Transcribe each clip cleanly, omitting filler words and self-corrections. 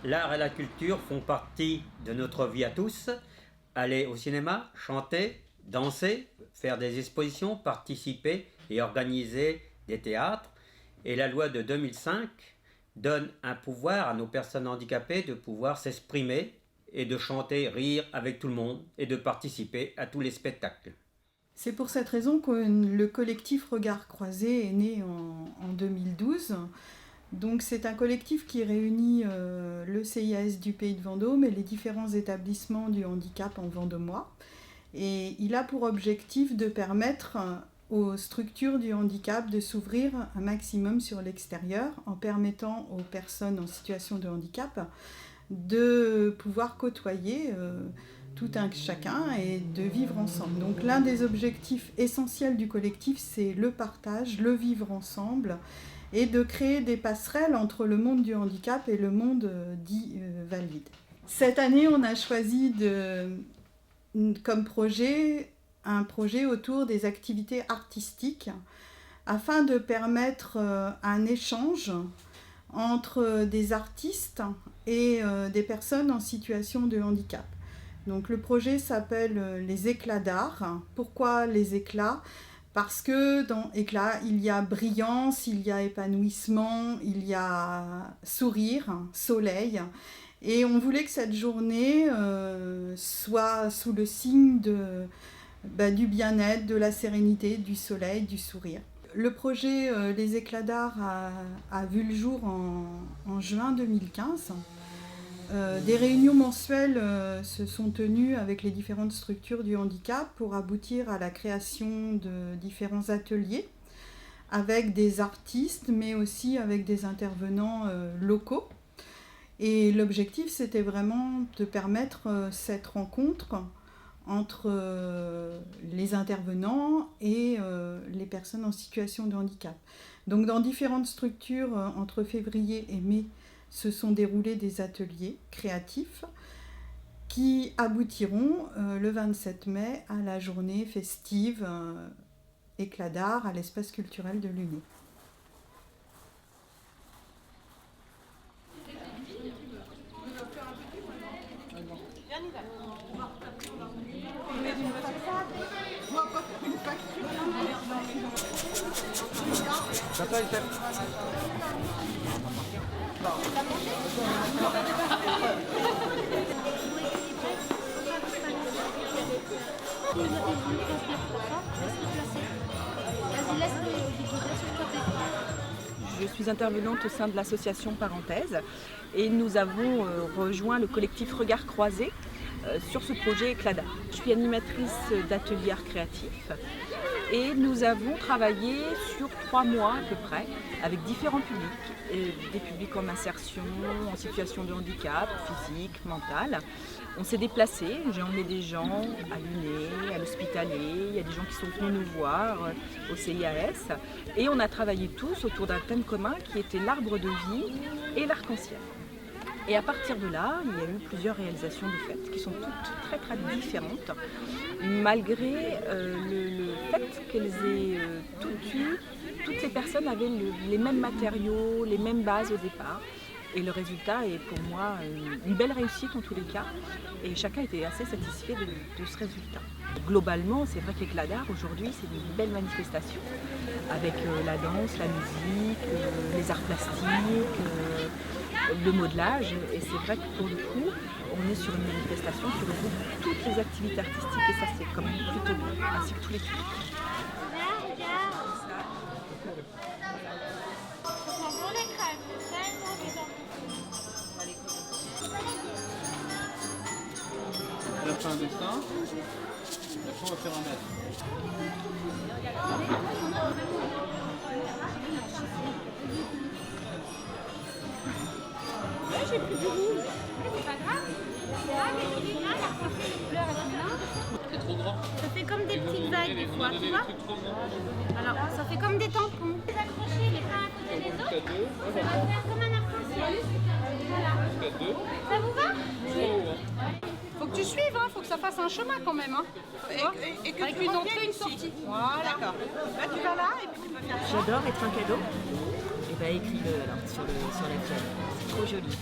L'art et la culture font partie de notre vie à tous. Aller au cinéma, chanter, danser, faire des expositions, participer et organiser des théâtres. Et la loi de 2005 donne un pouvoir à nos personnes handicapées de pouvoir s'exprimer et de chanter, rire avec tout le monde et de participer à tous les spectacles. C'est pour cette raison que le collectif Regard Croisé est né en 2012. Donc c'est un collectif qui réunit le CIAS du Pays de Vendôme et les différents établissements du handicap en Vendômois. Et il a pour objectif de permettre aux structures du handicap de s'ouvrir un maximum sur l'extérieur en permettant aux personnes en situation de handicap de pouvoir côtoyer tout un chacun et de vivre ensemble. Donc l'un des objectifs essentiels du collectif, c'est le partage, le vivre ensemble et de créer des passerelles entre le monde du handicap et le monde dit valide. Cette année, on a choisi comme projet un projet autour des activités artistiques afin de permettre un échange entre des artistes et des personnes en situation de handicap. Donc le projet s'appelle les éclats d'art. Pourquoi les éclats ? Parce que dans éclat, il y a brillance, il y a épanouissement, il y a sourire, soleil. Et on voulait que cette journée soit sous le signe du bien-être, de la sérénité, du soleil, du sourire. Le projet Les éclats d'art a vu le jour en juin 2015. Des réunions mensuelles se sont tenues avec les différentes structures du handicap pour aboutir à la création de différents ateliers avec des artistes mais aussi avec des intervenants locaux. Et l'objectif, c'était vraiment de permettre cette rencontre entre les intervenants et les personnes en situation de handicap. Donc dans différentes structures, entre février et mai, se sont déroulés des ateliers créatifs qui aboutiront le 27 mai à la journée festive éclat d'art à l'espace culturel de Luné. Je suis intervenante au sein de l'association Parenthèse et nous avons rejoint le collectif Regard Croisé sur ce projet Éclat d'art. Je suis animatrice d'ateliers art créatifs et nous avons travaillé sur 3 mois à peu près avec différents publics, des publics en insertion, en situation de handicap, physique, mental. On s'est déplacé, j'ai emmené des gens à Luné, à l'Hospitalet, il y a des gens qui sont venus nous voir au CIAS et on a travaillé tous autour d'un thème commun qui était l'arbre de vie et l'arc-en-ciel. Et à partir de là, il y a eu plusieurs réalisations de fêtes qui sont toutes très très différentes, malgré le fait qu'elles aient toutes les personnes avaient les mêmes matériaux, les mêmes bases au départ. Et le résultat est pour moi une belle réussite en tous les cas. Et chacun était assez satisfait de ce résultat. Globalement, c'est vrai qu'Éclat d'art aujourd'hui, c'est une belle manifestation avec la danse, la musique, les arts plastiques, le modelage. Et c'est vrai que pour le coup, on est sur une manifestation qui regroupe toutes les activités artistiques et ça c'est quand même plutôt bien, ainsi que tous les publics. On a fait un dessin, après on va faire un mètre. Ouais, j'ai pris du rouge. C'est pas grave. Ah, mais il est là, ça fait les couleurs, elle se mélange. C'est trop grand. Ça fait comme des petites vagues des fois, tu vois. Alors, ça fait comme des tampons. Les accrocher les uns à côté des autres, ça va faire comme un arc-en-ciel. Voilà. Ça vous va? Faut que tu suives, hein, faut que ça fasse un chemin quand même. Hein. Et que tu une entrée, une sortie. Voilà. D'accord. Là, tu vas là et puis tu peux faire ça. J'adore être un cadeau. Et écrivez-le là, sur la fiole. C'est trop joli.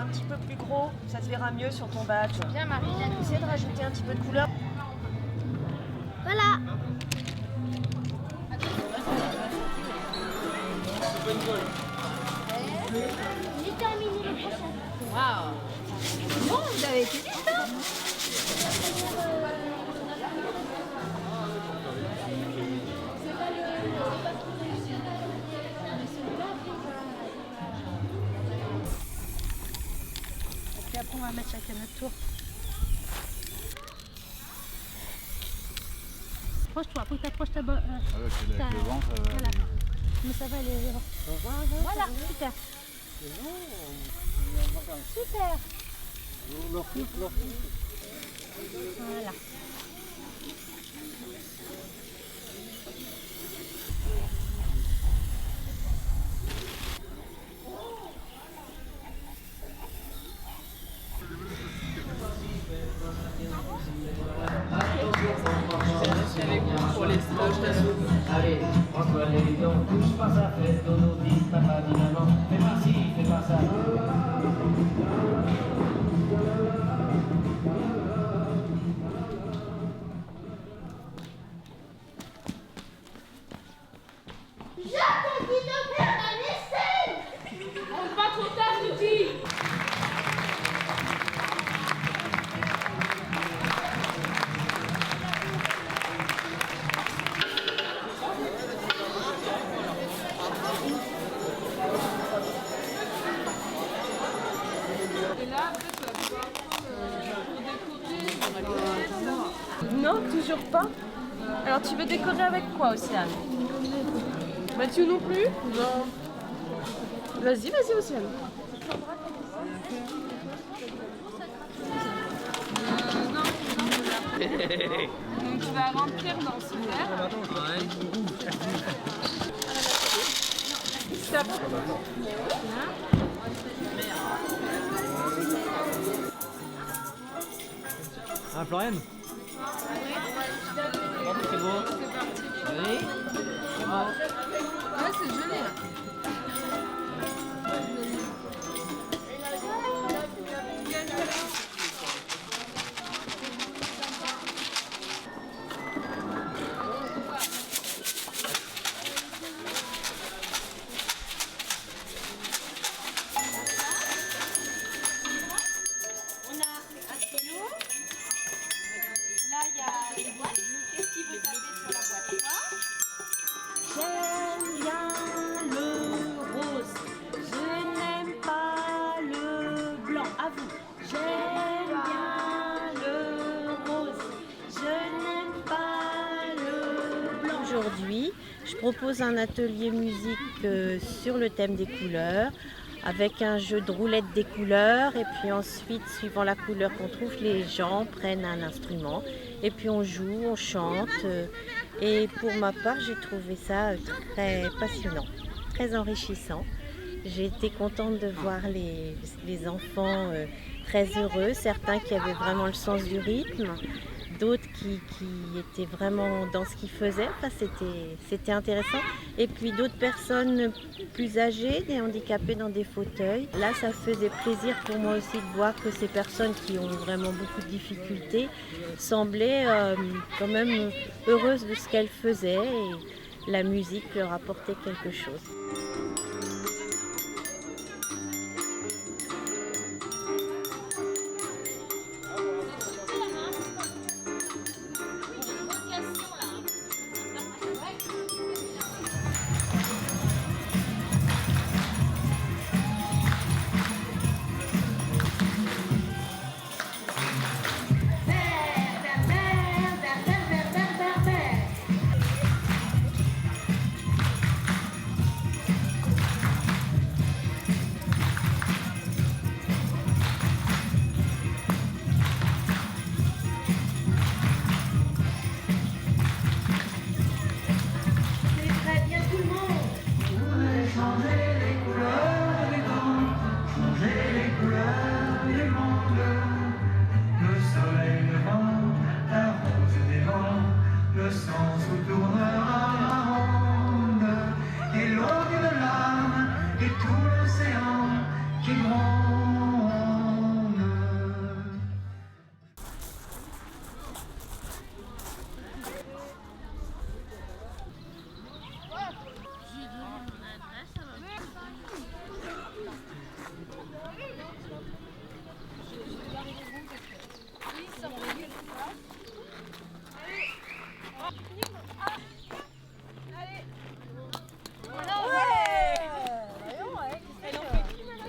un petit peu plus gros, ça se verra mieux sur ton badge. Bien, Marie-Jeanne. Essaye de rajouter un petit peu de couleur. Voilà. J'ai terminé le prochain. Waouh. Bon, vous avez été vite, hein? Et après, on va mettre chacun notre tour. Approche-toi, faut que t'approches ta bonne. Avec le vent, ça va. Voilà. Mais ça va aller. Voilà, super. Super. Voilà. Pour les stages. Allez, entre les dents, touche pas ça, fais dodo, dis papa, dis maman, fais pas ci, fais pas ça. Je te dis de faire la vaisselle. Rentre pas trop tard, je te dis. Et là, après, tu vas pouvoir pour décorer. Non, toujours pas. Alors tu veux décorer avec quoi, Océane? Mathieu non plus? Non. Vas-y, vas-y, Océane. Donc tu vas remplir dans ce verre. Stop. Ah, Floriane? C'est beau. C'est parti. Oui. Ouais, c'est joli là. On a un tuyau. Là, il y a une boîte. Qu'est-ce qu'il veut taper sur la boîte? J'aime bien le rose, je n'aime pas le blanc. À vous. J'aime bien le rose, je n'aime pas le blanc. Aujourd'hui, je propose un atelier musique sur le thème des couleurs, avec un jeu de roulette des couleurs, et puis ensuite, suivant la couleur qu'on trouve, les gens prennent un instrument, et puis on joue, on chante. Et pour ma part, j'ai trouvé ça très passionnant, très enrichissant. J'ai été contente de voir les enfants très heureux, certains qui avaient vraiment le sens du rythme, d'autres qui étaient vraiment dans ce qu'ils faisaient. Enfin, c'était intéressant. Et puis d'autres personnes plus âgées, des handicapés dans des fauteuils. Là, ça faisait plaisir pour moi aussi de voir que ces personnes qui ont vraiment beaucoup de difficultés semblaient quand même heureuses de ce qu'elles faisaient, et la musique leur apportait quelque chose.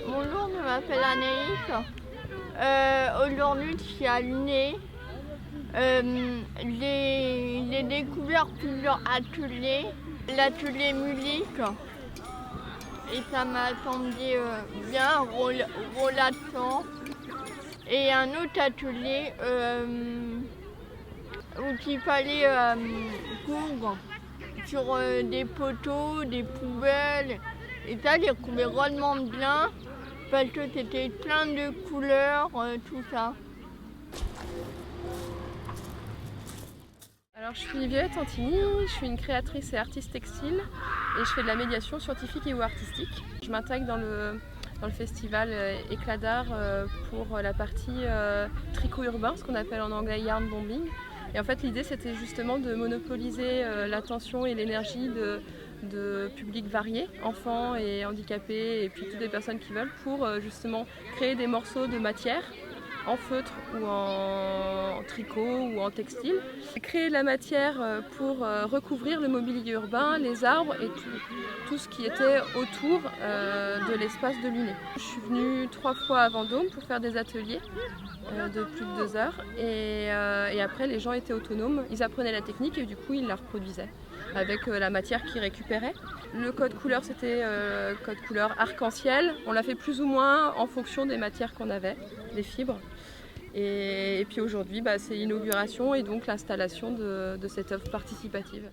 Bonjour, je m'appelle Anaïs. Aujourd'hui, je suis à l'UNE. J'ai découvert plusieurs ateliers. L'atelier musique, et ça m'a semblé bien, relaxant. Et un autre atelier où il fallait coudre sur des poteaux, des poubelles. Et ça, j'ai trouvé vraiment bien parce que c'était plein de couleurs, tout ça. Alors, je suis Violette Antini, je suis une créatrice et artiste textile et je fais de la médiation scientifique et ou artistique. Je m'intègre dans le festival Éclat d'art pour la partie tricot urbain, ce qu'on appelle en anglais yarn bombing. Et en fait, l'idée, c'était justement de monopoliser l'attention et l'énergie de publics variés, enfants et handicapés et puis toutes les personnes qui veulent, pour justement créer des morceaux de matière en feutre ou en tricot ou en textile. Créer de la matière pour recouvrir le mobilier urbain, les arbres et tout ce qui était autour de l'espace de l'UNE. Je suis venue 3 fois à Vendôme pour faire des ateliers de plus de 2 heures et après les gens étaient autonomes, ils apprenaient la technique et du coup ils la reproduisaient avec la matière qu'ils récupéraient. Le code couleur, c'était code couleur arc-en-ciel. On l'a fait plus ou moins en fonction des matières qu'on avait, des fibres. Et puis aujourd'hui, c'est l'inauguration et donc l'installation de cette œuvre participative.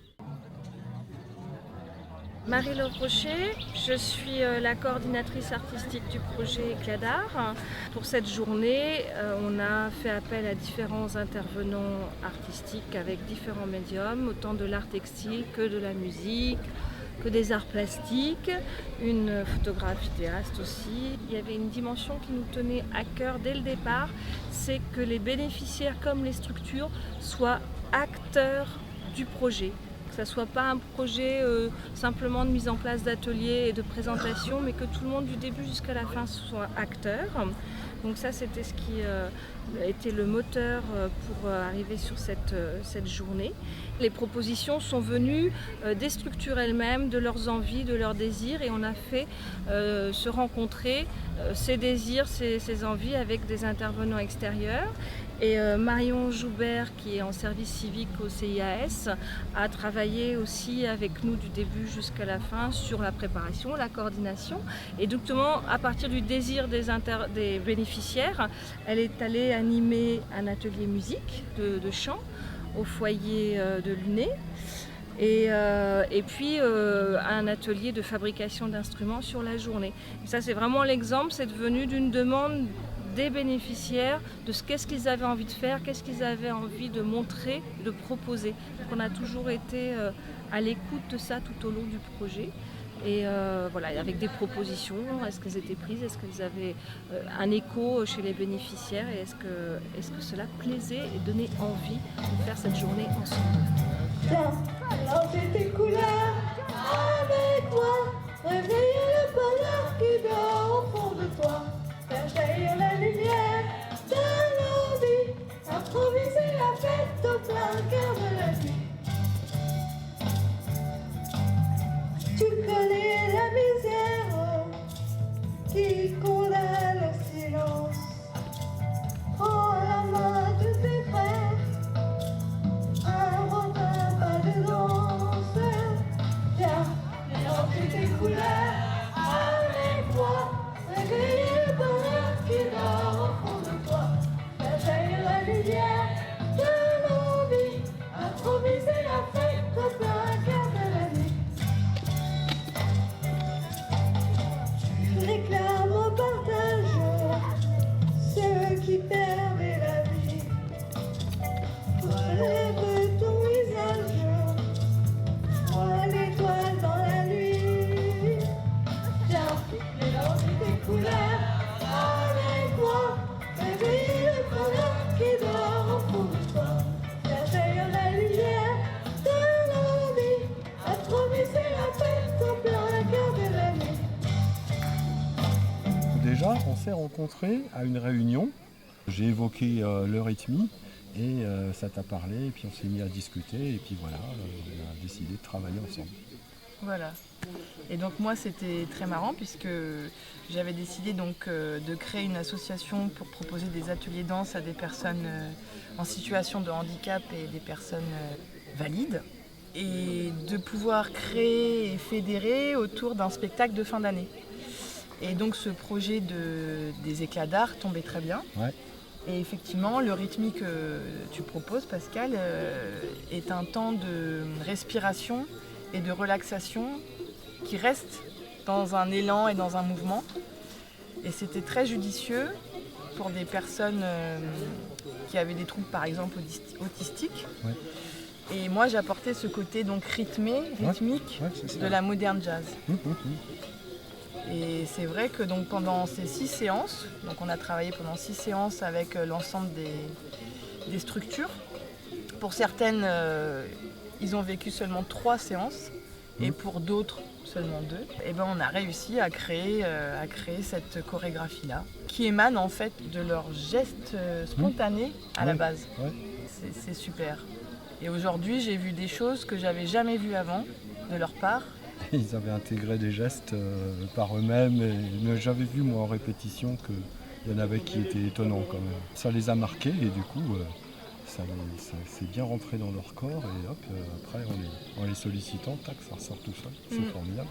Marie-Laure Rocher, je suis la coordinatrice artistique du projet Éclat d'art. Pour cette journée, on a fait appel à différents intervenants artistiques avec différents médiums, autant de l'art textile que de la musique, que des arts plastiques, une photographe vidéaste aussi. Il y avait une dimension qui nous tenait à cœur dès le départ, c'est que les bénéficiaires comme les structures soient acteurs du projet. Que ça ne soit pas un projet simplement de mise en place d'ateliers et de présentation, mais que tout le monde du début jusqu'à la fin soit acteur. Donc ça, c'était ce qui était le moteur pour arriver sur cette journée. Les propositions sont venues des structures elles-mêmes, de leurs envies, de leurs désirs, et on a fait se rencontrer ces désirs, ces envies avec des intervenants extérieurs. Et Marion Joubert, qui est en service civique au CIAS, a travaillé aussi avec nous du début jusqu'à la fin sur la préparation, la coordination. Et justement, à partir du désir des bénéficiaires, elle est allée animer un atelier musique de chant au foyer de l'UNE. Et puis un atelier de fabrication d'instruments sur la journée. Et ça, c'est vraiment l'exemple, c'est devenu d'une demande des bénéficiaires de qu'est-ce qu'ils avaient envie de faire, qu'est-ce qu'ils avaient envie de montrer, de proposer. Donc on a toujours été à l'écoute de ça tout au long du projet. Et voilà, avec des propositions, est-ce qu'elles étaient prises, est-ce qu'elles avaient un écho chez les bénéficiaires et est-ce que cela plaisait et donnait envie de faire cette journée ensemble. Mélanger tes couleurs avec moi, réveiller le bonheur qui dort au fond de toi, faire jaillir la lumière de nos vies, improviser la fête au plein cœur de la vie. Tu connais la misère qui condamne au silence. Prends la main de tes frères, un refrain, pas de danse. Viens, mélanger tes couleurs avec moi, réveiller le bonheur qui dort au fond de toi, faire jaillir la lumière de nos vies, improviser la fête au plein cœur de la nuit. Je réclame au bar déjà, on s'est rencontrés à une réunion. J'ai évoqué l'eurythmie et ça t'a parlé, et puis on s'est mis à discuter, et puis voilà, on a décidé de travailler ensemble. Voilà. Et donc moi c'était très marrant puisque j'avais décidé donc de créer une association pour proposer des ateliers danse à des personnes en situation de handicap et des personnes valides, et de pouvoir créer et fédérer autour d'un spectacle de fin d'année. Et donc ce projet des éclats d'art tombait très bien. Ouais. Et effectivement, le rythmique que tu proposes, Pascal, est un temps de respiration et de relaxation qui reste dans un élan et dans un mouvement. Et c'était très judicieux pour des personnes qui avaient des troubles, par exemple, autistiques. Ouais. Et moi, j'apportais ce côté donc rythmique de la moderne jazz. Et c'est vrai que donc pendant ces 6 séances, donc on a travaillé pendant 6 séances avec l'ensemble des structures. Pour certaines, ils ont vécu seulement 3 séances, et pour d'autres seulement 2. Et ben on a réussi à créer cette chorégraphie-là, qui émane en fait de leurs gestes spontanés à la base. Ouais. C'est super. Et aujourd'hui, j'ai vu des choses que j'avais jamais vues avant de leur part. Ils avaient intégré des gestes par eux-mêmes, mais j'avais vu moi en répétition qu'il y en avait qui étaient étonnants quand même. Ça les a marqués et du coup ça s'est bien rentré dans leur corps, et hop, après en les sollicitant, tac, ça ressort tout seul. C'est formidable.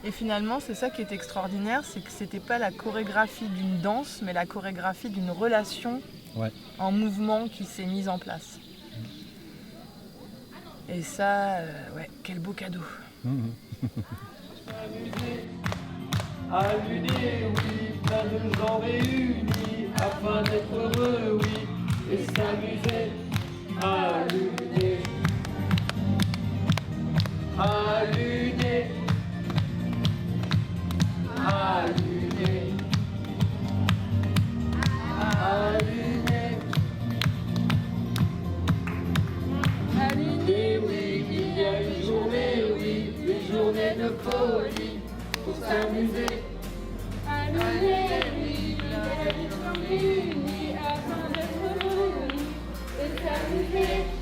Et finalement, c'est ça qui est extraordinaire, c'est que c'était pas la chorégraphie d'une danse, mais la chorégraphie d'une relation en mouvement qui s'est mise en place. Et ça, quel beau cadeau. À l'unité, oui, plein de gens réunis, afin d'être heureux, oui, et s'amuser. À l'unité, à l'unité, à l'unité, à l'unité, à l'unité, oui, il y a une journée, oui, une journée de folie, pour s'amuser. À l'unité, oui, il y a des gens réunis afin d'être heureux, oui, et s'amuser.